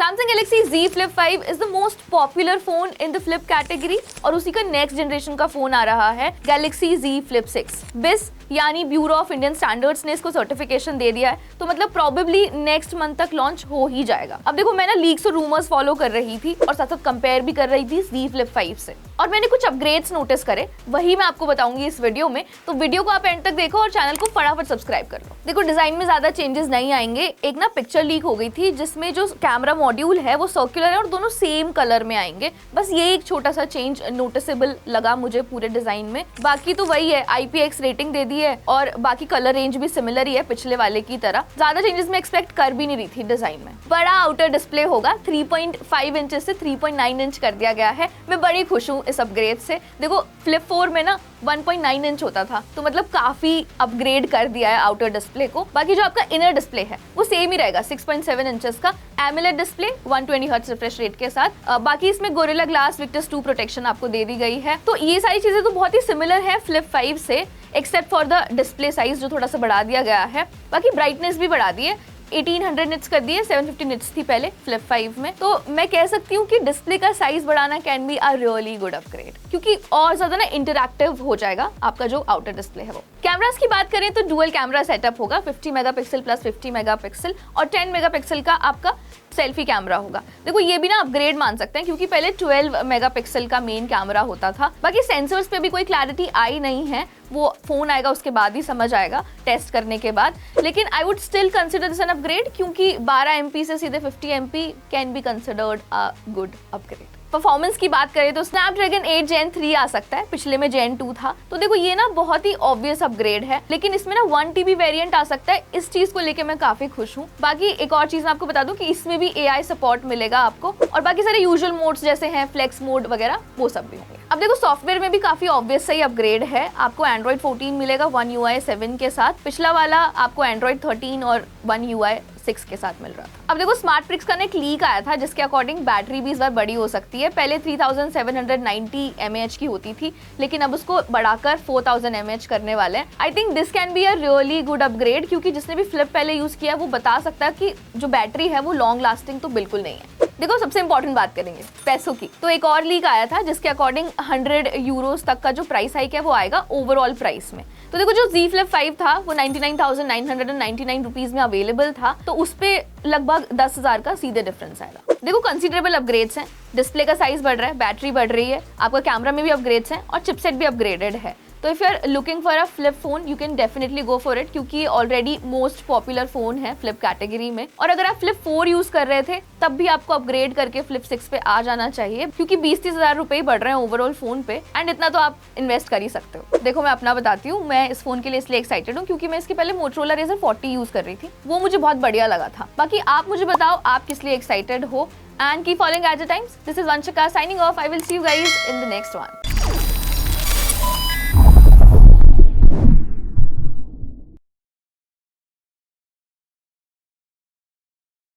Samsung Galaxy Z Flip 5 is the most popular phone in the flip category और उसी का next generation का phone आ रहा है Galaxy Z Flip 6। BIS यानी ब्यूरो ऑफ इंडियन स्टैंडर्ड्स ने इसको सर्टिफिकेशन दे दिया है, तो मतलब प्रॉबेबली नेक्स्ट मंथ तक लॉन्च हो ही जाएगा। अब देखो, मैं ना लीक्स और रूमर्स फॉलो कर रही थी और साथ साथ कंपेयर भी कर रही थी Z Flip 5 से, और मैंने कुछ अपग्रेड्स नोटिस करे, वही मैं आपको बताऊंगी इस वीडियो में। तो वीडियो को आप एंड तक देखो और चैनल को फटाफट सब्सक्राइब कर लो। देखो, डिजाइन में ज्यादा चेंजेस नहीं आएंगे। एक ना पिक्चर लीक हो गई थी जिसमें जो कैमरा मॉड्यूल है वो सर्कुलर है और दोनों सेम कलर में आएंगे। बस ये एक छोटा सा चेंज नोटिसेबल लगा मुझे पूरे डिजाइन में। बाकी तो वही है, IPX रेटिंग दे दी है और बाकी कलर रेंज भी सिमिलर ही है पिछले वाले की तरह। ज्यादा चेंजेस मैं एक्सपेक्ट कर भी नहीं रही थी डिजाइन में। बड़ा आउटर डिस्प्ले होगा, 3.5 इंच से 3.9 इंच कर दिया गया है। मैं बड़ी खुश हूँ इस अपग्रेड से। देखो, फ्लिप 4 में ना 1.9 इंच होता था, तो मतलब काफी अपग्रेड कर दिया है आउटर डिस्प्ले को। बाकी जो आपका इनर डिस्प्ले है वो सेम ही रहेगा, 6.7 इंचेस का AMOLED display 120 hertz refresh rate के साथ। बाकी इसमें गोरिल्ला ग्लास विक्टस 2 प्रोटेक्शन आपको दे दी गई है। तो ये सारी चीजें तो बहुत ही सिमिलर है फ्लिप 5 से, except for the display size जो थोड़ा सा बढ़ा दिया गया है। बाकी ब्राइटनेस भी बढ़ा दी है, 1800 निट्स कर दिए, 750 निट्स थी पहले फ्लिप 5 में। तो मैं कह सकती हूँ कि डिस्प्ले का साइज बढ़ाना can be a really good upgrade, क्योंकि और ज्यादा ना इंटरैक्टिव हो जाएगा आपका जो आउटर डिस्प्ले है वो। कैमरास की बात करें तो डुअल कैमरा सेटअप होगा, 50 मेगापिक्सल प्लस 50 मेगापिक्सल और 10 मेगापिक्सल का आपका सेल्फी कैमरा होगा। देखो, ये भी ना अपग्रेड मान सकते हैं, क्योंकि पहले 12 मेगापिक्सल का मेन कैमरा होता था। बाकी सेंसर्स पे भी कोई क्लैरिटी आई नहीं है, वो फोन आएगा उसके बाद ही समझ आएगा टेस्ट करने के बाद। लेकिन I would still consider this an upgrade, क्योंकि 12 MP से सीधे 50 MP can be considered a good upgrade. Performance की बात करें तो स्नैपड्रैगन 8 Gen 3 आ सकता है, पिछले में Gen 2 था। तो देखो, ये ना बहुत ही ऑब्वियस अपग्रेड है, लेकिन इसमें ना 1 TB वेरिएंट आ सकता है। इस चीज को लेके मैं काफी खुश हूँ। बाकी एक और चीज मैं आपको बता दूं कि इसमें भी AI सपोर्ट मिलेगा आपको, और बाकी सारे यूजुअल मोड्स जैसे हैं फ्लेक्स मोड वगैरह वो सब भी होंगे। अब देखो, सॉफ्टवेयर में भी काफी ऑब्वियस सही अपग्रेड है। आपको Android 14 मिलेगा One UI 7 के साथ। पिछला वाला आपको Android 13 और One UI 6 के साथ मिल रहा था। अब देखो, स्मार्टफ्रिक्स का एक लीक आया था जिसके अकॉर्डिंग बैटरी भी इस बार बड़ी हो सकती है। पहले 3790 mAh की होती थी, लेकिन अब उसको बढ़ाकर 4000 mAh करने वाले हैं। I think this can be a really good upgrade, क्योंकि जिसने भी फ्लिप पहले यूज किया वो बता सकता है कि जो बैटरी है वो लॉन्ग लास्टिंग तो बिल्कुल नहीं है। देखो, सबसे इंपॉर्टेंट बात करेंगे पैसों की, तो एक और लीक आया था जिसके अकॉर्डिंग 100 यूरोस तक का जो प्राइस हाइक है वो आएगा ओवरऑल प्राइस में। तो देखो, जो Z Flip 5 था वो 99,999 रुपीज में अवेलेबल था, तो उस पे लगभग 10,000 का सीधे डिफरेंस आएगा। देखो, कंसीडरेबल अपग्रेड्स हैं, डिस्प्ले का साइज बढ़ रहा है, बैटरी बढ़ रही है, आपका कैमरा में भी अपग्रेड्स हैं और चिपसेट भी अपग्रेडेड है। तो if you are looking for a flip phone you can definitely go for it, क्योंकि ऑलरेडी मोस्ट पॉपुलर फोन है फ्लिप कैटेगरी में। और अगर आप फ्लिप 4 यूज कर रहे थे तब भी आपको अपग्रेड करके फ्लिप 6 पे आ जाना चाहिए, क्योंकि 20-30 हजार रुपए बढ़ रहे हैं ओवरऑल फोन पे, एंड इतना तो आप इन्वेस्ट कर ही सकते हो। देखो, मैं अपना बताती हूँ, मैं इस फोन के लिए इसलिए एक्साइटेड हूँ क्योंकि मैं इसके पहले Motorola Razr 40 यूज कर रही थी, वो मुझे बहुत बढ़िया लगा था। बाकी आप मुझे बताओ आप किस लिए एक्साइटेड हो, and keep following Gadget Times। This is Vanshika signing off. I will see you guys in the next one.